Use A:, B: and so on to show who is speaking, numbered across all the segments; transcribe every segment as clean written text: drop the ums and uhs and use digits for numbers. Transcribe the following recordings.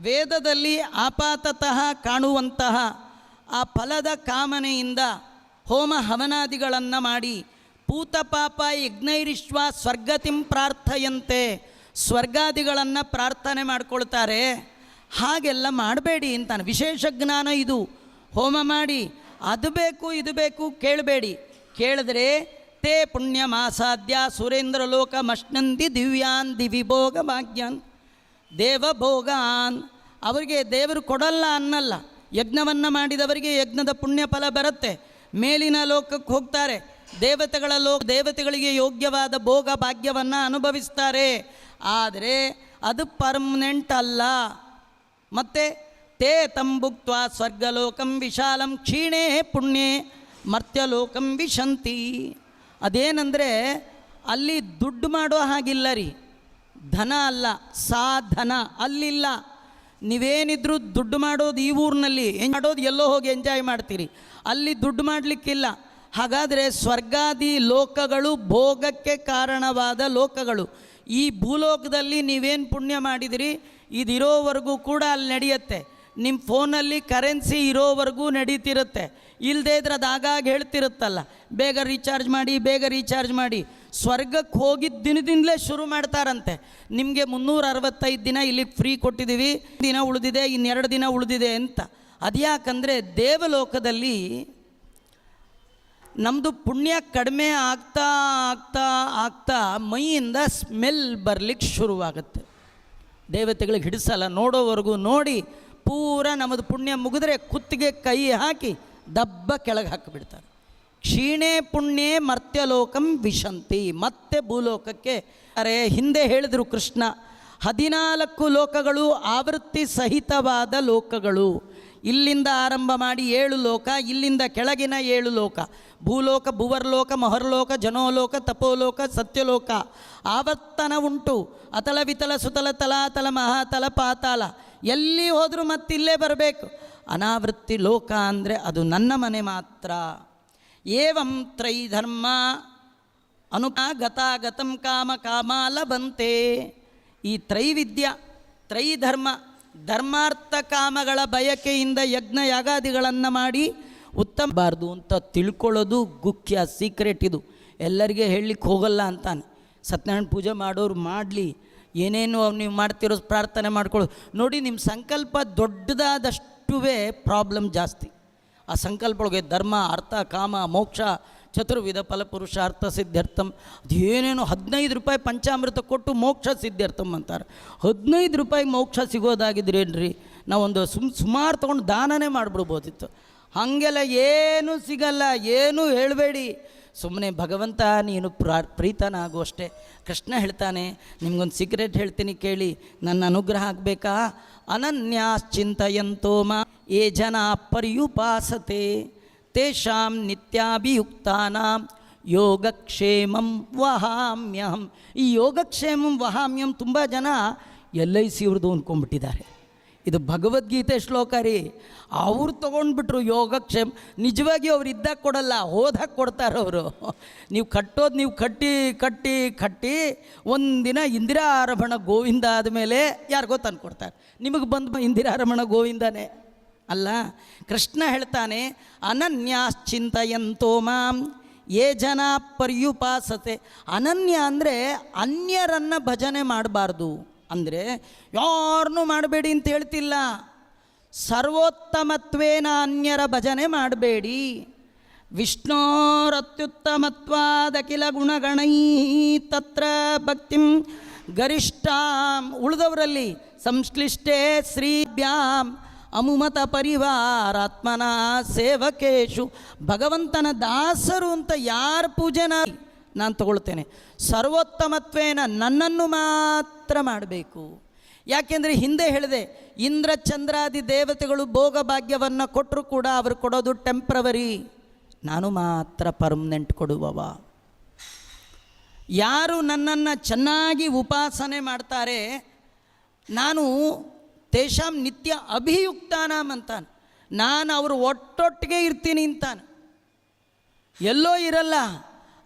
A: ವೇದದಲ್ಲಿ ಆಪಾತತಃ ಕಾಣುವಂತಹ ಆ ಫಲದ ಕಾಮನೆಯಿಂದ ಹೋಮ ಹವನಾದಿಗಳನ್ನು ಮಾಡಿ ಪೂತಪಾಪ ಯಜ್ಞೈರಿಶ್ವ ಸ್ವರ್ಗತಿಂ ಪ್ರಾರ್ಥಯಂತೆ, ಸ್ವರ್ಗಾದಿಗಳನ್ನು ಪ್ರಾರ್ಥನೆ ಮಾಡ್ಕೊಳ್ತಾರೆ. ಹಾಗೆಲ್ಲ ಮಾಡಬೇಡಿ ಅಂತಾನೆ. ವಿಶೇಷ ಜ್ಞಾನ ಇದು. ಹೋಮ ಮಾಡಿ ಅದು ಬೇಕು ಇದು ಬೇಕು ಕೇಳಬೇಡಿ. ಕೇಳಿದ್ರೆ ತೇ ಪುಣ್ಯಮಾಸಾದ್ಯ ಸುರೇಂದ್ರ ಲೋಕ ಮಶ್ನಂದಿ ದಿವ್ಯಾನ್ ದಿವಿಭೋಗ ಭಾಗ್ಯಾನ್ ದೇವಭೋಗಾನ್. ಅವರಿಗೆ ದೇವರು ಕೊಡಲ್ಲ ಅನ್ನಲ್ಲ. ಯಜ್ಞವನ್ನು ಮಾಡಿದವರಿಗೆ ಯಜ್ಞದ ಪುಣ್ಯ ಫಲ ಬರುತ್ತೆ, ಮೇಲಿನ ಲೋಕಕ್ಕೆ ಹೋಗ್ತಾರೆ, ದೇವತೆಗಳಿಗೆ ಯೋಗ್ಯವಾದ ಭೋಗ ಭಾಗ್ಯವನ್ನು ಅನುಭವಿಸ್ತಾರೆ. ಆದರೆ ಅದು ಪರ್ಮನೆಂಟ್ ಅಲ್ಲ. ಮತ್ತು ತೇ ತಂಬುಕ್ತ ಸ್ವರ್ಗಲೋಕಂ ವಿಶಾಲಂ ಕ್ಷೀಣೇ ಪುಣ್ಯೇ ಮರ್ತ್ಯಲೋಕಂ ವಿಶಂತಿ. ಅದೇನೆಂದರೆ ಅಲ್ಲಿ ದುಡ್ಡು ಮಾಡೋ ಹಾಗಿಲ್ಲ ರೀ, ಧನ ಅಲ್ಲ, ಸಾಧನ ಅಲ್ಲಿಲ್ಲ. ನೀವೇನಿದ್ರು ದುಡ್ಡು ಮಾಡೋದು ಈ ಊರಿನಲ್ಲಿ ಮಾಡೋದು ಎಲ್ಲೋ ಹೋಗಿ ಎಂಜಾಯ್ ಮಾಡ್ತೀರಿ, ಅಲ್ಲಿ ದುಡ್ಡು ಮಾಡಲಿಕ್ಕಿಲ್ಲ. ಹಾಗಾದರೆ ಸ್ವರ್ಗಾದಿ ಲೋಕಗಳು ಭೋಗಕ್ಕೆ ಕಾರಣವಾದ ಲೋಕಗಳು. ಈ ಭೂಲೋಕದಲ್ಲಿ ನೀವೇನು ಪುಣ್ಯ ಮಾಡಿದಿರಿ ಇದಿರೋವರೆಗೂ ಕೂಡ ಅಲ್ಲಿ ನಡೆಯುತ್ತೆ. ನಿಮ್ಮ ಫೋನಲ್ಲಿ ಕರೆನ್ಸಿ ಇರೋವರೆಗೂ ನಡೀತಿರುತ್ತೆ. ಇಲ್ಲದೇ ಇದ್ರೆ ಅದು ಆಗಾಗ ಹೇಳ್ತಿರುತ್ತಲ್ಲ, ಬೇಗ ರೀಚಾರ್ಜ್ ಮಾಡಿ ಬೇಗ ರೀಚಾರ್ಜ್ ಮಾಡಿ. ಸ್ವರ್ಗಕ್ಕೆ ಹೋಗಿದ್ದ ದಿನದಿಂದಲೇ ಶುರು ಮಾಡ್ತಾರಂತೆ. ನಿಮಗೆ 365 ದಿನ ಇಲ್ಲಿಗೆ ಫ್ರೀ ಕೊಟ್ಟಿದ್ದೀವಿ, ದಿನ ಉಳಿದಿದೆ, ಇನ್ನೆರಡು ದಿನ ಉಳಿದಿದೆ ಅಂತ. ಅದ್ಯಾಕಂದರೆ ದೇವಲೋಕದಲ್ಲಿ ನಮ್ಮದು ಪುಣ್ಯ ಕಡಿಮೆ ಆಗ್ತಾ ಆಗ್ತಾ ಆಗ್ತಾ ಮೈಯಿಂದ ಸ್ಮೆಲ್ ಬರಲಿಕ್ಕೆ ಶುರುವಾಗುತ್ತೆ. ದೇವತೆಗಳಿಗೆ ಹಿಡಿಸಲ್ಲ, ನೋಡೋವರೆಗೂ ನೋಡಿ ಪೂರ ನಮ್ಮದು ಪುಣ್ಯ ಮುಗಿದ್ರೆ ಕುತ್ತಿಗೆ ಕೈ ಹಾಕಿ ದಬ್ಬ ಕೆಳಗೆ ಹಾಕಿಬಿಡ್ತಾರೆ. ಕ್ಷೀಣೇ ಪುಣ್ಯೇ ಮರ್ತ್ಯಲೋಕಂ ವಿಶಂತಿ. ಮತ್ತೆ ಭೂಲೋಕಕ್ಕೆ ಹಿಂದೆ ಹೇಳಿದರು ಕೃಷ್ಣ, 14 ಲೋಕಗಳು ಆವೃತ್ತಿ ಸಹಿತವಾದ ಲೋಕಗಳು. ಇಲ್ಲಿಂದ ಆರಂಭ ಮಾಡಿ 7 ಲೋಕ, ಇಲ್ಲಿಂದ ಕೆಳಗಿನ 7 ಲೋಕ: ಭೂಲೋಕ, ಭುವರ್ಲೋಕ, ಮಹರ್ಲೋಕ, ಜನೋಲೋಕ, ತಪೋಲೋಕ, ಸತ್ಯಲೋಕ. ಆವರ್ತನ ಉಂಟು. ಅತಲ ವಿತಲ ಸುತಲ ತಲಾತಲ ಮಹಾತಲ ಪಾತಾಳ. ಎಲ್ಲಿ ಹೋದರೂ ಮತ್ತಿಲ್ಲೇ ಬರಬೇಕು. ಅನಾವೃತ್ತಿ ಲೋಕ ಅಂದರೆ ಅದು ನನ್ನ ಮನೆ ಮಾತ್ರ. ಏವಂ ತ್ರೈಧರ್ಮ ಗತಾಗತಂ ಕಾಮ ಕಾಮಾಲ ಬಂತೆ. ಈ ತ್ರೈವಿದ್ಯ ತ್ರೈಧರ್ಮ, ಧರ್ಮಾರ್ಥ ಕಾಮಗಳ ಬಯಕೆಯಿಂದ ಯಜ್ಞ ಯಾಗಾದಿಗಳನ್ನು ಮಾಡಿ ಉತ್ತಮಬಾರ್ದು ಅಂತ ತಿಳ್ಕೊಳ್ಳೋದು ಗುಖ್ಯ, ಸೀಕ್ರೆಟ್. ಇದು ಎಲ್ಲರಿಗೆ ಹೇಳಲಿಕ್ಕೆ ಹೋಗಲ್ಲ ಅಂತಾನೆ. ಸತ್ಯನಾರಾಯಣ ಪೂಜೆ ಮಾಡೋರು ಮಾಡಲಿ, ಏನೇನು ನೀವು ಮಾಡ್ತಿರೋ ಪ್ರಾರ್ಥನೆ ಮಾಡ್ಕೊಳ್ಳೋದು ನೋಡಿ. ನಿಮ್ಮ ಸಂಕಲ್ಪ ದೊಡ್ಡದಾದಷ್ಟೂ ಪ್ರಾಬ್ಲಮ್ ಜಾಸ್ತಿ. ಆ ಸಂಕಲ್ಪೊಳಗೆ ಧರ್ಮ ಅರ್ಥ ಕಾಮ ಮೋಕ್ಷ ಚತುರ್ವಿಧ ಫಲಪುರುಷಾರ್ಥ ಸಿದ್ಧಾರ್ಥಂ ಅದೇನೇನು 15 ರೂಪಾಯಿ ಪಂಚಾಮೃತ ಕೊಟ್ಟು ಮೋಕ್ಷ ಸಿದ್ಧಾರ್ಥಂ ಅಂತಾರೆ. 15 ರೂಪಾಯಿ ಮೋಕ್ಷ ಸಿಗೋದಾಗಿದ್ರೇನ್ರಿ, ನಾವೊಂದು ಸುಮಾರು ತೊಗೊಂಡು ದಾನನೇ ಮಾಡಿಬಿಡ್ಬೋದಿತ್ತು. ಹಾಗೆಲ್ಲ ಏನೂ ಸಿಗಲ್ಲ. ಏನೂ ಹೇಳಬೇಡಿ, ಸುಮ್ಮನೆ ಭಗವಂತ ನೀನು ಪ್ರೀತನಾಗು ಅಷ್ಟೇ. ಕೃಷ್ಣ ಹೇಳ್ತಾನೆ, ನಿಮ್ಗೊಂದು ಸೀಕ್ರೆಟ್ ಹೇಳ್ತೀನಿ ಕೇಳಿ, ನನ್ನ ಅನುಗ್ರಹ ಆಗಬೇಕಾ? ಅನನ್ಯಾಶ್ಚಿಂತಯಂತೋ ಮಾ ಯೇ ಜನ ಪರ್ಯುಪಾಸತೆ ತೇಷಾಂ ನಿತ್ಯಾಭಿಯುಕ್ತಾನಾಂ ಯೋಗಕ್ಷೇಮಂ ವಹಾಮ್ಯಹಂ. ಈ ಯೋಗಕ್ಷೇಮಂ ವಹಾಮ್ಯಂ ತುಂಬ ಜನ LIC ಅವ್ರದ್ದು ಅಂದ್ಕೊಂಡ್ಬಿಟ್ಟಿದ್ದಾರೆ. ಇದು ಭಗವದ್ಗೀತೆ ಶ್ಲೋಕ ರೀ. ಅವ್ರು ತೊಗೊಂಡ್ಬಿಟ್ರು ಯೋಗಕ್ಷೇಮ. ನಿಜವಾಗಿ ಅವ್ರು ಇದ್ದಾಗ ಕೊಡಲ್ಲ, ಹೋದಾಗ ಕೊಡ್ತಾರೆ ಅವರು. ನೀವು ಕಟ್ಟೋದು ನೀವು ಕಟ್ಟಿ ಕಟ್ಟಿ ಕಟ್ಟಿ ಒಂದಿನ ಇಂದಿರಾರಮಣ ಗೋವಿಂದ ಆದಮೇಲೆ ಯಾರಿಗೋ ತಂದು ಕೊಡ್ತಾರೆ. ನಿಮಗೆ ಬಂದು ಇಂದಿರಾರಮಣ ಗೋವಿಂದನೇ ಅಲ್ಲ. ಕೃಷ್ಣ ಹೇಳ್ತಾನೆ, ಅನನ್ಯಾಶ್ಚಿಂತಯಂತೋ ಮಾಂ ಯೇ ಜನ ಪರ್ಯುಪಾಸತೆ. ಅನನ್ಯ ಅಂದರೆ ಅನ್ಯರನ್ನು ಭಜನೆ ಮಾಡಬಾರ್ದು. ಅಂದರೆ ಯಾರನ್ನೂ ಮಾಡಬೇಡಿ ಅಂತ ಹೇಳ್ತಿಲ್ಲ. ಸರ್ವೋತ್ತಮತ್ವೇನ ಅನ್ಯರ ಭಜನೆ ಮಾಡಬೇಡಿ. ವಿಷ್ಣೋರತ್ಯುತ್ತಮತ್ವಾದಖಿಲ ಗುಣಗಣೈ ತತ್ರ ಭಕ್ತಿಂ ಗರಿಷ್ಠಾಂ. ಉಳಿದವರಲ್ಲಿ ಸಂಶ್ಲಿಷ್ಟೇ ಶ್ರೀಭ್ಯಾಂ ಅಮುಮತ ಪರಿವಾರಾತ್ಮನ ಸೇವಕೇಶು. ಭಗವಂತನ ದಾಸರು ಅಂತ ಯಾರ ಪೂಜೆನ ನಾನು ತಗೊಳ್ತೇನೆ. ಸರ್ವೋತ್ತಮತ್ವೇನ ನನ್ನನ್ನು ಮಾತ್ರ ಮಾಡಬೇಕು. ಯಾಕೆಂದರೆ ಹಿಂದೆ ಹೇಳಿದೆ, ಇಂದ್ರ ಚಂದ್ರಾದಿ ದೇವತೆಗಳು ಭೋಗ ಭಾಗ್ಯವನ್ನು ಕೊಟ್ಟರು ಕೂಡ ಅವರು ಕೊಡೋದು ಟೆಂಪ್ರವರಿ, ನಾನು ಮಾತ್ರ ಪರ್ಮನೆಂಟ್ ಕೊಡುವವ. ಯಾರು ನನ್ನನ್ನು ಚೆನ್ನಾಗಿ ಉಪಾಸನೆ ಮಾಡ್ತಾರೆ, ನಾನು ತೇಷಾಂ ನಿತ್ಯ ಅಭಿಯುಕ್ತಾನಾಂ ಅಂತಾನೆ. ನಾನು ಅವರು ಒಟ್ಟೊಟ್ಟಿಗೆ ಇರ್ತೀನಿ ಅಂತಾನೆ. ಎಲ್ಲೋ ಇರಲ್ಲ.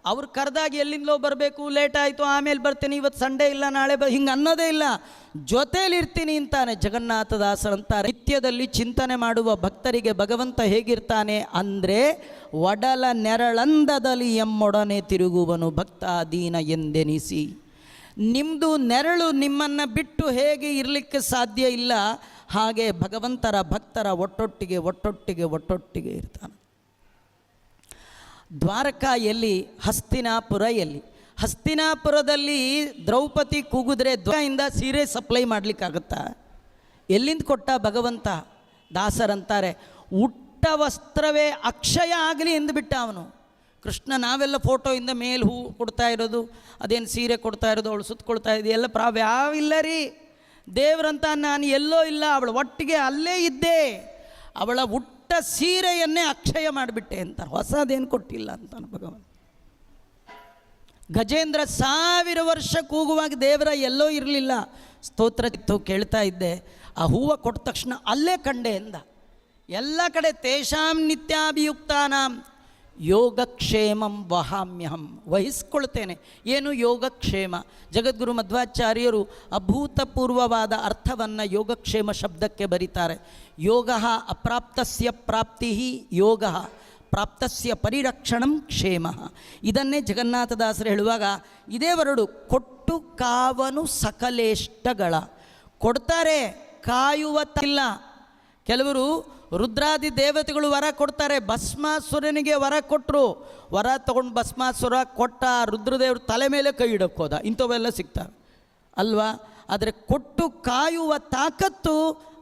A: ಅವ್ರು ಕರೆದಾಗ ಎಲ್ಲಿಂದಲೋ ಬರಬೇಕು, ಲೇಟ್ ಆಯಿತು, ಆಮೇಲೆ ಬರ್ತೀನಿ, ಇವತ್ತು ಸಂಡೇ ಇಲ್ಲ, ನಾಳೆ ಹಿಂಗೆ ಅನ್ನೋದೇ ಇಲ್ಲ. ಜೊತೇಲಿರ್ತೀನಿ ಅಂತಾನೆ ಜಗನ್ನಾಥದಾಸರಂತಾರೆ. ನಿತ್ಯದಲ್ಲಿ ಚಿಂತನೆ ಮಾಡುವ ಭಕ್ತರಿಗೆ ಭಗವಂತ ಹೇಗಿರ್ತಾನೆ ಅಂದರೆ, ಒಡಲ ನೆರಳಂದದಲ್ಲಿ ಎಮ್ಮೊಡನೆ ತಿರುಗುವನು ಭಕ್ತ ದೀನ ಎಂದೆನಿಸಿ. ನಿಮ್ಮದು ನೆರಳು ನಿಮ್ಮನ್ನು ಬಿಟ್ಟು ಹೇಗೆ ಇರಲಿಕ್ಕೆ ಸಾಧ್ಯ ಇಲ್ಲ, ಹಾಗೆ ಭಗವಂತರ ಭಕ್ತರ ಒಟ್ಟೊಟ್ಟಿಗೆ ಒಟ್ಟೊಟ್ಟಿಗೆ ಒಟ್ಟೊಟ್ಟಿಗೆ ಇರ್ತಾನೆ. ದ್ವಾರಕ ಎಲ್ಲಿ? ಹಸ್ತಿನಾಪುರ ಎಲ್ಲಿ? ಹಸ್ತಿನಾಪುರದಲ್ಲಿ ದ್ರೌಪದಿ ಕೂಗಿದ್ರೆ ದ್ವಾರಕೆಯಿಂದ ಸೀರೆ ಸಪ್ಲೈ ಮಾಡಲಿಕ್ಕಾಗುತ್ತಾ? ಎಲ್ಲಿಂದ ಕೊಟ್ಟ ಭಗವಂತ? ದಾಸರಂತಾರೆ, ಉಟ್ಟ ವಸ್ತ್ರವೇ ಅಕ್ಷಯ ಆಗಲಿ ಎಂದುಬಿಟ್ಟ ಅವನು. ಕೃಷ್ಣ ನಾವೆಲ್ಲ ಫೋಟೋಯಿಂದ ಮೇಲೆ ಹೂ ಕೊಡ್ತಾ ಇರೋದು, ಅದೇನು ಸೀರೆ ಕೊಡ್ತಾ ಇರೋದು, ಅವಳು ಸುತ್ತಕೊಳ್ತಾ ಇದೆಯಲ್ಲ ಯಾವಿಲ್ಲ ರೀ. ದೇವರಂತ ನಾನು ಎಲ್ಲೋ ಇಲ್ಲ, ಅವಳ ಒಟ್ಟಿಗೆ ಅಲ್ಲೇ ಇದ್ದೆ, ಅವಳ ಉಟ್ಟ ಸೀರೆಯನ್ನೇ ಅಕ್ಷಯ ಮಾಡಿಬಿಟ್ಟೆ ಅಂತಾರೆ. ಹೊಸದೇನು ಕೊಟ್ಟಿಲ್ಲ ಅಂತಾನೆ ಭಗವಂತ. ಗಜೇಂದ್ರ 1000 ವರ್ಷ ಕೂಗುವಾಗ ದೇವರ ಎಲ್ಲೋ ಇರಲಿಲ್ಲ, ಸ್ತೋತ್ರ ಕೇಳ್ತಾ ಇದ್ದೆ, ಆ ಹೂವು ಕೊಟ್ಟ ತಕ್ಷಣ ಅಲ್ಲೇ ಕಂಡೆ ಎಂದ. ಎಲ್ಲ ಕಡೆ ತೇಷಾಂ ನಿತ್ಯಾಭಿಯುಕ್ತಾನಾಂ ಯೋಗಕ್ಷೇಮಂ ವಹಾಮ್ಯಹಂ, ವಹಿಸ್ಕೊಳ್ತೇನೆ. ಏನು ಯೋಗಕ್ಷೇಮ? ಜಗದ್ಗುರು ಮಧ್ವಾಚಾರ್ಯರು ಅಭೂತಪೂರ್ವವಾದ ಅರ್ಥವನ್ನು ಯೋಗಕ್ಷೇಮ ಶಬ್ದಕ್ಕೆ ಬರೀತಾರೆ. ಯೋಗ ಅಪ್ರಾಪ್ತಸ್ಯ ಪ್ರಾಪ್ತಿ ಯೋಗ, ಪ್ರಾಪ್ತಸ್ಯ ಪರಿರಕ್ಷಣಂ ಕ್ಷೇಮ. ಇದನ್ನೇ ಜಗನ್ನಾಥದಾಸರು ಹೇಳುವಾಗ ಇದೇ ವರ್ಡು, ಕೊಟ್ಟು ಕಾವನು ಸಕಲೇಷ್ಟಗಳ. ಕೊಡ್ತಾರೆ, ಕಾಯುವತ್ತಿಲ್ಲ. ಕೆಲವರು ರುದ್ರಾದಿ ದೇವತೆಗಳು ವರ ಕೊಡ್ತಾರೆ. ಭಸ್ಮಾಸುರನಿಗೆ ವರ ಕೊಟ್ಟರು, ವರ ತಗೊಂಡು ಭಸ್ಮಾಸುರ ಕೊಟ್ಟ, ರುದ್ರದೇವರು ತಲೆ ಮೇಲೆ ಕೈ ಇಡಕ್ಕೋದ, ಇಂಥವೆಲ್ಲ ಸಿಗ್ತಾರೆ ಅಲ್ವಾ. ಆದರೆ ಕೊಟ್ಟು ಕಾಯುವ ತಾಕತ್ತು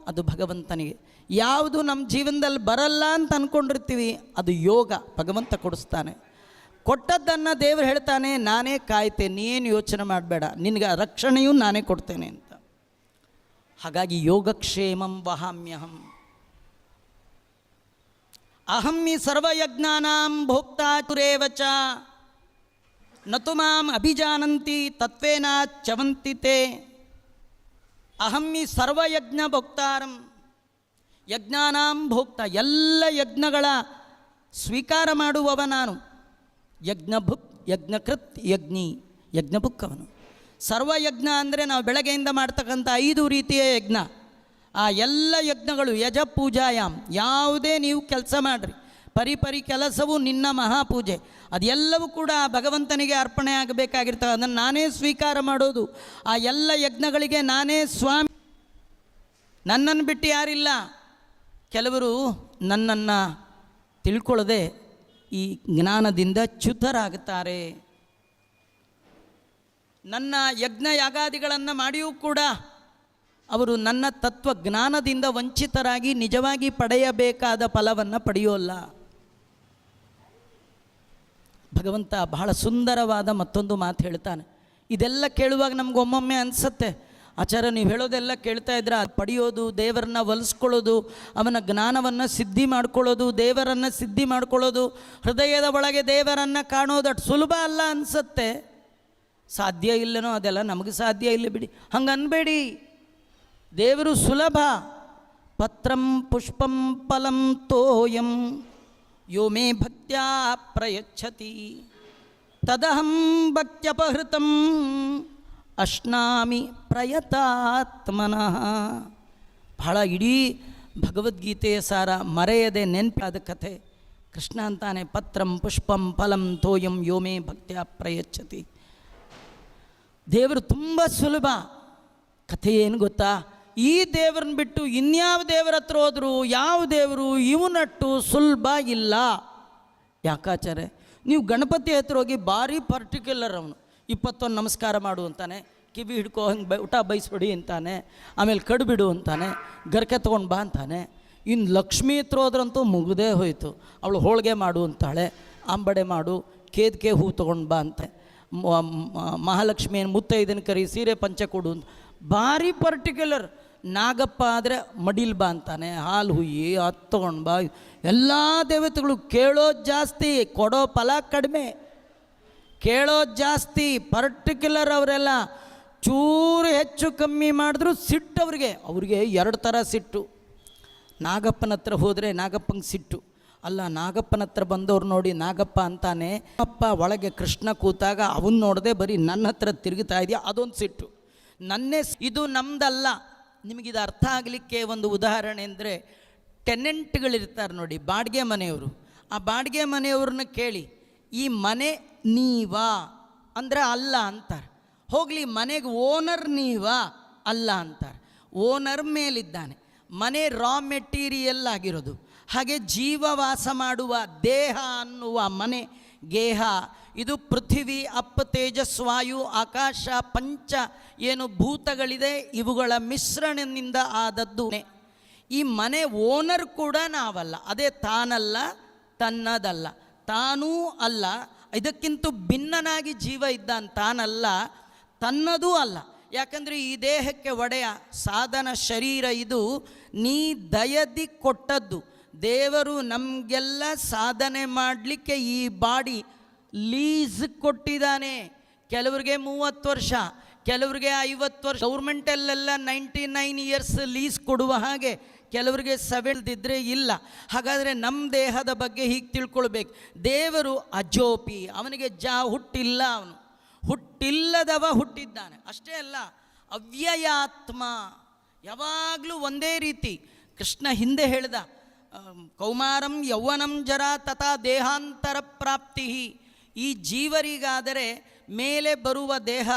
A: ಅದು ಭಗವಂತನಿಗೆ. ಯಾವುದು ನಮ್ಮ ಜೀವನದಲ್ಲಿ ಬರಲ್ಲ ಅಂತ ಅಂದ್ಕೊಂಡಿರ್ತೀವಿ, ಅದು ಯೋಗ, ಭಗವಂತ ಕೊಡಿಸ್ತಾನೆ. ಕೊಟ್ಟದ್ದನ್ನು ದೇವರು ಹೇಳ್ತಾನೆ, ನಾನೇ ಕಾಯ್ತೇನೆ, ನೀನು ಯೋಚನೆ ಮಾಡಬೇಡ, ನಿನಗೆ ರಕ್ಷಣೆಯೂ ನಾನೇ ಕೊಡ್ತೇನೆ ಅಂತ. ಹಾಗಾಗಿ ಯೋಗಕ್ಷೇಮಂ ವಹಾಮ್ಯಹಂ. ಅಹಂ ಹಿ ಸರ್ವಯಜ್ಞಾನಾಂ ಭೋಕ್ತಾಚುರೇವ ಚ ನತು ಮಾಂ ಅಭಿಜಾನಂತಿ ತತ್ವೇನ ಚವಂತಿ ತೇ. ಅಹಂ ಹಿ ಸರ್ವಯಜ್ಞ ಭೋಕ್ತಾರಂ, ಯಜ್ಞಾನಾಂ ಭೋಕ್ತ, ಎಲ್ಲ ಯಜ್ಞಗಳ ಸ್ವೀಕಾರ ಮಾಡುವವ ನಾನು. ಯಜ್ಞಭುಕ್, ಯಜ್ಞಕೃತ್, ಯಜ್ಞಿ, ಯಜ್ಞಭುಕ್ ಅವನು. ಸರ್ವಯಜ್ಞ ಅಂದರೆ ನಾವು ಬೆಳಗ್ಗೆಯಿಂದ ಮಾಡ್ತಕ್ಕಂಥ 5 ರೀತಿಯ ಯಜ್ಞ. ಆ ಎಲ್ಲ ಯಜ್ಞಗಳು ಯಜ ಪೂಜಾಯಾಮ್, ಯಾವುದೇ ನೀವು ಕೆಲಸ ಮಾಡಿರಿ, ಪರಿಪರಿ ಕೆಲಸವು ನಿನ್ನ ಮಹಾಪೂಜೆ, ಅದೆಲ್ಲವೂ ಕೂಡ ಭಗವಂತನಿಗೆ ಅರ್ಪಣೆ ಆಗಬೇಕಾಗಿರ್ತವೆ. ಅದನ್ನು ನಾನೇ ಸ್ವೀಕಾರ ಮಾಡೋದು. ಆ ಎಲ್ಲ ಯಜ್ಞಗಳಿಗೆ ನಾನೇ ಸ್ವಾಮಿ, ನನ್ನನ್ನು ಬಿಟ್ಟು ಯಾರಿಲ್ಲ. ಕೆಲವರು ನನ್ನನ್ನು ತಿಳ್ಕೊಳ್ಳದೆ ಈ ಜ್ಞಾನದಿಂದ ಚ್ಯುತರಾಗುತ್ತಾರೆ. ನನ್ನ ಯಜ್ಞ ಯಾಗಾದಿಗಳನ್ನು ಮಾಡಿಯೂ ಕೂಡ ಅವರು ನನ್ನ ತತ್ವಜ್ಞಾನದಿಂದ ವಂಚಿತರಾಗಿ ನಿಜವಾಗಿ ಪಡೆಯಬೇಕಾದ ಫಲವನ್ನು ಪಡೆಯೋಲ್ಲ. ಭಗವಂತ ಬಹಳ ಸುಂದರವಾದ ಮತ್ತೊಂದು ಮಾತು ಹೇಳ್ತಾನೆ. ಇದೆಲ್ಲ ಕೇಳುವಾಗ ನಮಗೊಮ್ಮೊಮ್ಮೆ ಅನಿಸುತ್ತೆ, ಆಚಾರ್ಯ ನೀವು ಹೇಳೋದೆಲ್ಲ ಕೇಳ್ತಾ ಇದ್ರೆ ಅದು ಪಡೆಯೋದು, ದೇವರನ್ನ ಒಲಿಸ್ಕೊಳ್ಳೋದು, ಅವನ ಜ್ಞಾನವನ್ನು ಸಿದ್ಧಿ ಮಾಡ್ಕೊಳ್ಳೋದು, ದೇವರನ್ನು ಸಿದ್ಧಿ ಮಾಡ್ಕೊಳ್ಳೋದು, ಹೃದಯದ ಒಳಗೆ ದೇವರನ್ನು ಕಾಣೋದು ಅಷ್ಟು ಸುಲಭ ಅಲ್ಲ ಅನಿಸುತ್ತೆ. ಸಾಧ್ಯ ಇಲ್ಲನೋ ಅದೆಲ್ಲ ನಮಗೆ ಸಾಧ್ಯ ಇಲ್ಲ ಬಿಡಿ, ಹಂಗೆ ಅನ್ಬೇಡಿ. ದೇವರು ಸುಲಭ. ಪತ್ರಂ ಪುಷ್ಪಂ ಫಲಂ ತೋಯಂ ಯೋ ಮೇ ಭಕ್ತ್ಯಾ ಪ್ರಯಚ್ಛತಿ ತದಹಂ ಭಕ್ತ್ಯಪಹೃತಂ ಅಶ್ನಾಮಿ ಪ್ರಯತಾತ್ಮನಃ. ಬಹಳ ಇಡೀ ಭಗವದ್ಗೀತೆಯ ಸಾರ ಮರೆಯದೆ ನೆನಪಾದ ಕಥೆ. ಕೃಷ್ಣ ಅಂತಾನೆ, ಪತ್ರಂ ಪುಷ್ಪಂ ಫಲಂ ತೋಯಂ ಯೋ ಮೇ ಭಕ್ತ್ಯಾ ಪ್ರಯಚ್ಛತಿ. ದೇವರು ತುಂಬ ಸುಲಭ. ಕಥೆ ಏನು ಗೊತ್ತಾ? ಈ ದೇವರನ್ನ ಬಿಟ್ಟು ಇನ್ಯಾವ ದೇವರ ಹತ್ರ ಹೋದರೂ ಯಾವ ದೇವರು ಇವನಟ್ಟು ಸುಲಭ ಇಲ್ಲ. ಯಾಕಾಚಾರೆ, ನೀವು ಗಣಪತಿ ಹತ್ರ ಹೋಗಿ ಭಾರಿ ಪರ್ಟಿಕ್ಯುಲರ್, ಅವನು 21 ನಮಸ್ಕಾರ ಮಾಡು ಅಂತಾನೆ, ಕಿವಿ ಹಿಡ್ಕೊ ಹಂಗೆ ಊಟ ಬೈಸ್ಬಿಡಿ ಅಂತಾನೆ, ಆಮೇಲೆ ಕಡ್ಬಿಡು ಅಂತಾನೆ, ಗರ್ಕೆ ತೊಗೊಂಡು ಬಾ ಅಂತಾನೆ. ಇನ್ನು ಲಕ್ಷ್ಮೀ ಹತ್ರ ಹೋದ್ರಂತೂ ಮುಗಿದೇ ಹೋಯಿತು. ಅವಳು ಹೋಳಿಗೆ ಮಾಡು ಅಂತಾಳೆ, ಆಂಬಡೆ ಮಾಡು, ಕೇದಕ್ಕೆ ಹೂ ತೊಗೊಂಡು ಬಾ ಅಂತೆ, ಮಹಾಲಕ್ಷ್ಮಿಯನ್ನು ಮುತ್ತೈದನ ಕರಿ, ಸೀರೆ ಪಂಚ ಕೊಡು ಅಂತ ಭಾರಿ ಪರ್ಟಿಕ್ಯುಲರ್. ನಾಗಪ್ಪ ಆದರೆ ಮಡಿಲ್ ಬಾ ಅಂತಾನೆ, ಹಾಲು ಹುಯ್ಯಿ ಅದು ತೊಗೊಂಡು ಬಾ. ಎಲ್ಲ ದೇವತೆಗಳು ಕೇಳೋದು ಜಾಸ್ತಿ, ಕೊಡೋ ಫಲ ಕಡಿಮೆ. ಕೇಳೋದು ಜಾಸ್ತಿ, ಪರ್ಟಿಕ್ಯುಲರ್. ಅವರೆಲ್ಲ ಚೂರು ಹೆಚ್ಚು ಕಮ್ಮಿ ಮಾಡಿದ್ರು ಸಿಟ್ಟು ಅವ್ರಿಗೆ 2 ಥರ ಸಿಟ್ಟು. ನಾಗಪ್ಪನ ಹತ್ರ ಹೋದರೆ ನಾಗಪ್ಪಂಗೆ ಸಿಟ್ಟು, ಅಲ್ಲ ನಾಗಪ್ಪನ ಹತ್ರ ಬಂದವ್ರು ನೋಡಿ ನಾಗಪ್ಪ ಅಂತಾನೆ, ಅಪ್ಪ ಒಳಗೆ ಕೃಷ್ಣ ಕೂತಾಗ ಅವನು ನೋಡದೆ ಬರೀ ನನ್ನ ಹತ್ರ ತಿರುಗುತ್ತಾ ಇದೆಯಾ, ಅದೊಂದು ಸಿಟ್ಟು. ಇದು ನಮ್ದಲ್ಲ. ನಿಮಗಿದು ಅರ್ಥ ಆಗಲಿಕ್ಕೆ ಒಂದು ಉದಾಹರಣೆ ಅಂದರೆ, ಟೆನೆಂಟ್ಗಳಿರ್ತಾರೆ ನೋಡಿ, ಬಾಡಿಗೆ ಮನೆಯವರು. ಆ ಬಾಡಿಗೆ ಮನೆಯವ್ರನ್ನ ಕೇಳಿ, ಈ ಮನೆ ನೀವಾ ಅಂದರೆ ಅಲ್ಲ ಅಂತಾರೆ. ಹೋಗಲಿ ಮನೆಗೆ ಓನರ್ ನೀವಾ ಅಲ್ಲ ಅಂತಾರೆ. ಓನರ್ ಮೇಲಿದ್ದಾನೆ, ಮನೆ ರಾ ಮೆಟೀರಿಯಲ್ ಆಗಿರೋದು. ಹಾಗೆ ಜೀವ ವಾಸ ಮಾಡುವ ದೇಹ ಅನ್ನುವ ಮನೆ ಗೇಹ, ಇದು ಪೃಥ್ವಿ, ಅಪ್, ತೇಜಸ್, ವಾಯು, ಆಕಾಶ, ಪಂಚ ಏನು ಭೂತಗಳಿದೆ ಇವುಗಳ ಮಿಶ್ರಣದಿಂದ ಆದದ್ದು. ಈ ಮನೆ ಓನರ್ ಕೂಡ ನಾವಲ್ಲ, ಅದೇ ತಾನಲ್ಲ, ತನ್ನದಲ್ಲ, ತಾನೂ ಅಲ್ಲ, ಇದಕ್ಕಿಂತ ಭಿನ್ನನಾಗಿ ಜೀವ ಇದ್ದಾನೆ, ತಾನಲ್ಲ, ತನ್ನದೂ ಅಲ್ಲ. ಯಾಕಂದರೆ ಈ ದೇಹಕ್ಕೆ ಒಡೆಯ ಸಾಧನ ಶರೀರ ಇದು ನೀ ದಯದಿ ಕೊಟ್ಟದ್ದು. ದೇವರು ನಮಗೆಲ್ಲ ಸಾಧನೆ ಮಾಡಲಿಕ್ಕೆ ಈ ಬಾಡಿ ಲೀಸ್ ಕೊಟ್ಟಿದ್ದಾನೆ. ಕೆಲವ್ರಿಗೆ 30 ವರ್ಷ, ಕೆಲವ್ರಿಗೆ 50 ವರ್ಷ. ಗೌರ್ಮೆಂಟಲ್ಲೆಲ್ಲ 99 ಇಯರ್ಸ್ ಲೀಸ್ ಕೊಡುವ ಹಾಗೆ ಕೆಲವರಿಗೆ 7 ಇದ್ದರೆ ಇಲ್ಲ. ಹಾಗಾದರೆ ನಮ್ಮ ದೇಹದ ಬಗ್ಗೆ ಹೀಗೆ ತಿಳ್ಕೊಳ್ಬೇಕು. ದೇವರು ಅಜೋಪಿ, ಅವನಿಗೆ ಹುಟ್ಟಿಲ್ಲ, ಅವನು ಹುಟ್ಟಿಲ್ಲದವ ಹುಟ್ಟಿದ್ದಾನೆ. ಅಷ್ಟೇ ಅಲ್ಲ, ಅವ್ಯಯಾತ್ಮ, ಯಾವಾಗಲೂ ಒಂದೇ ರೀತಿ. ಕೃಷ್ಣ ಹಿಂದೆ ಹೇಳ್ದ, ಕೌಮಾರಂ ಯೌವನಂ ಜರ ತಥಾ ದೇಹಾಂತರ ಪ್ರಾಪ್ತಿ. ಈ ಜೀವರಿಗಾದರೆ ಮೇಲೆ ಬರುವ ದೇಹ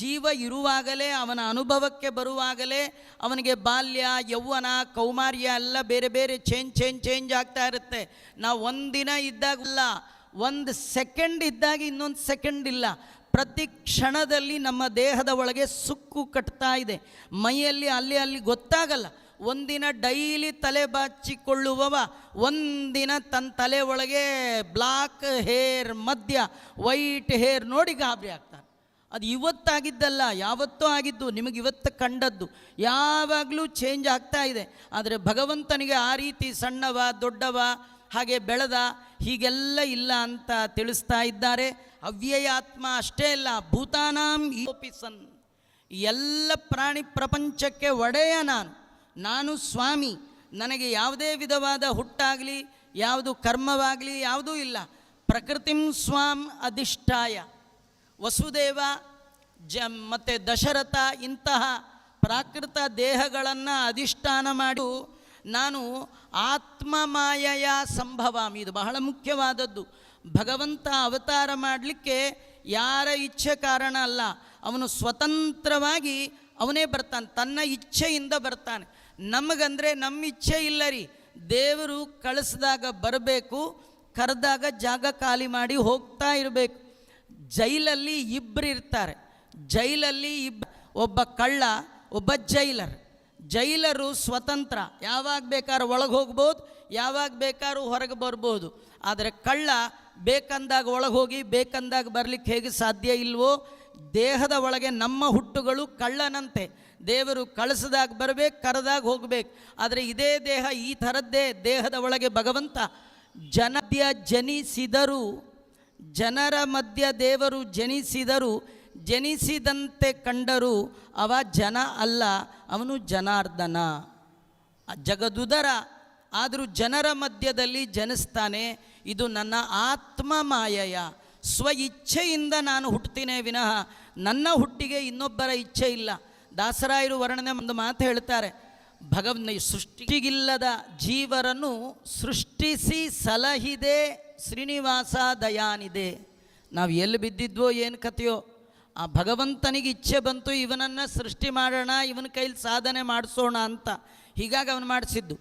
A: ಜೀವ ಇರುವಾಗಲೇ, ಅವನ ಅನುಭವಕ್ಕೆ ಬರುವಾಗಲೇ ಅವನಿಗೆ ಬಾಲ್ಯ, ಯೌವನ, ಕೌಮಾರ್ಯ ಎಲ್ಲ ಬೇರೆ ಬೇರೆ ಚೇಂಜ್ ಆಗ್ತಾ ಇರುತ್ತೆ. ನಾವು ಒಂದಿನ ಇದ್ದಾಗಲ್ಲ, ಒಂದು ಸೆಕೆಂಡ್ ಇದ್ದಾಗ ಇನ್ನೊಂದು ಸೆಕೆಂಡ್ ಇಲ್ಲ. ಪ್ರತಿ ಕ್ಷಣದಲ್ಲಿ ನಮ್ಮ ದೇಹದ ಒಳಗೆ ಸುಕ್ಕು ಕಟ್ತಾ ಇದೆ. ಮೈಯಲ್ಲಿ ಅಲ್ಲಿ ಗೊತ್ತಾಗಲ್ಲ. ಒಂದಿನ ಡೈಲಿ ತಲೆ ಬಾಚಿಕೊಳ್ಳುವವ ಒಂದಿನ ತನ್ನ ತಲೆ ಒಳಗೆ ಬ್ಲಾಕ್ ಹೇರ್ ಮಧ್ಯ ವೈಟ್ ಹೇರ್ ನೋಡಿ ಗಾಬರಿ ಆಗ್ತಾನೆ. ಅದು ಇವತ್ತಾಗಿದ್ದಲ್ಲ, ಯಾವತ್ತೂ ಆಗಿದ್ದು, ನಿಮಗೆ ಇವತ್ತು ಕಂಡದ್ದು. ಯಾವಾಗಲೂ ಚೇಂಜ್ ಆಗ್ತಾ ಇದೆ. ಆದರೆ ಭಗವಂತನಿಗೆ ಆ ರೀತಿ ಸಣ್ಣವ ದೊಡ್ಡವ ಹಾಗೆ ಬೆಳೆದ ಹೀಗೆಲ್ಲ ಇಲ್ಲ ಅಂತ ತಿಳಿಸ್ತಾ ಇದ್ದಾರೆ. ಅವ್ಯಯಾತ್ಮ ಅಷ್ಟೇ ಅಲ್ಲ, ಭೂತಾನಾಂ ಈಪಿಸನ್, ಎಲ್ಲ ಪ್ರಾಣಿ ಪ್ರಪಂಚಕ್ಕೆ ಒಡೆಯ ನಾನು ಸ್ವಾಮಿ. ನನಗೆ ಯಾವುದೇ ವಿಧವಾದ ಹುಟ್ಟಾಗಲಿ ಯಾವುದು ಕರ್ಮವಾಗಲಿ ಯಾವುದೂ ಇಲ್ಲ. ಪ್ರಕೃತಿಂ ಸ್ವಾಂ ಅಧಿಷ್ಠಾಯ, ವಸುದೇವ ಮತ್ತು ದಶರಥ ಇಂತಹ ಪ್ರಾಕೃತ ದೇಹಗಳನ್ನು ಅಧಿಷ್ಠಾನ ಮಾಡಿ ನಾನು ಆತ್ಮಮಾಯೆಯ ಸಂಭವಾಮಿ. ಇದು ಬಹಳ ಮುಖ್ಯವಾದದ್ದು. ಭಗವಂತ ಅವತಾರ ಮಾಡಲಿಕ್ಕೆ ಯಾರ ಇಚ್ಛೆ ಕಾರಣ ಅಲ್ಲ, ಅವನು ಸ್ವತಂತ್ರವಾಗಿ ಅವನೇ ಬರ್ತಾನೆ, ತನ್ನ ಇಚ್ಛೆಯಿಂದ ಬರ್ತಾನೆ. ನಮಗಂದರೆ ನಮ್ಮ ಇಚ್ಛೆ ಇಲ್ಲ ರೀ. ದೇವರು ಕಳಿಸಿದಾಗ ಬರಬೇಕು, ಕರೆದಾಗ ಜಾಗ ಖಾಲಿ ಮಾಡಿ ಹೋಗ್ತಾ ಇರಬೇಕು. ಜೈಲಲ್ಲಿ ಇಬ್ಬರು ಇರ್ತಾರೆ. ಜೈಲಲ್ಲಿ ಒಬ್ಬ ಕಳ್ಳ, ಒಬ್ಬ ಜೈಲರ್. ಜೈಲರು ಸ್ವತಂತ್ರ, ಯಾವಾಗ ಬೇಕಾದ್ರೂ ಒಳಗೆ ಹೋಗ್ಬೋದು, ಯಾವಾಗ ಬೇಕಾದ್ರೂ ಹೊರಗೆ ಬರ್ಬೋದು. ಆದರೆ ಕಳ್ಳ ಬೇಕಂದಾಗ ಒಳಗೆ ಹೋಗಿ ಬೇಕಂದಾಗ ಬರಲಿಕ್ಕೆ ಹೇಗೆ ಸಾಧ್ಯ ಇಲ್ವೋ, ದೇಹದ ಒಳಗೆ ನಮ್ಮ ಹುಟ್ಟುಗಳು ಕಳ್ಳನಂತೆ. ದೇವರು ಕಳಿಸಿದಾಗ ಬರಬೇಕು, ಕರೆದಾಗ ಹೋಗಬೇಕು. ಆದರೆ ಇದೇ ದೇಹ, ಈ ಥರದ್ದೇ ದೇಹದ ಒಳಗೆ ಭಗವಂತ ಜನಧ್ಯ ಜನಿಸಿದರು, ಜನರ ಮಧ್ಯ ದೇವರು ಜನಿಸಿದರು, ಜನಿಸಿದಂತೆ ಕಂಡರು. ಅವ ಜನ ಅಲ್ಲ, ಅವನು ಜನಾರ್ದನ, ಜಗದುದರ. ಆದರೂ ಜನರ ಮಧ್ಯದಲ್ಲಿ ಜನಿಸ್ತಾನೆ. ಇದು ನನ್ನ ಆತ್ಮ ಮಾಯೆಯ ಸ್ವ ಇಚ್ಛೆಯಿಂದ ನಾನು ಹುಟ್ಟುತ್ತೀನಿ ವಿನಃ ನನ್ನ ಹುಟ್ಟಿಗೆ ಇನ್ನೊಬ್ಬರ ಇಚ್ಛೆ ಇಲ್ಲ. ದಾಸರಾಯರು ವರ್ಣನೆ ಒಂದು ಮಾತು ಹೇಳ್ತಾರೆ, ಸೃಷ್ಟಿಗಿಲ್ಲದ ಜೀವರನ್ನು ಸೃಷ್ಟಿಸಿ ಸಲಹಿದೆ ಶ್ರೀನಿವಾಸ ದಯಾನಿದೆ. ನಾವು ಎಲ್ಲಿ ಬಿದ್ದಿದ್ವೋ ಏನು ಕಥೆಯೋ, ಆ ಭಗವಂತನಿಗೆ ಇಚ್ಛೆ ಬಂತು ಇವನನ್ನು ಸೃಷ್ಟಿ ಮಾಡೋಣ, ಇವನ ಕೈಲಿ ಸಾಧನೆ ಮಾಡಿಸೋಣ ಅಂತ. ಹೀಗಾಗಿ ಅವನು ಮಾಡಿಸಿದ್ದು.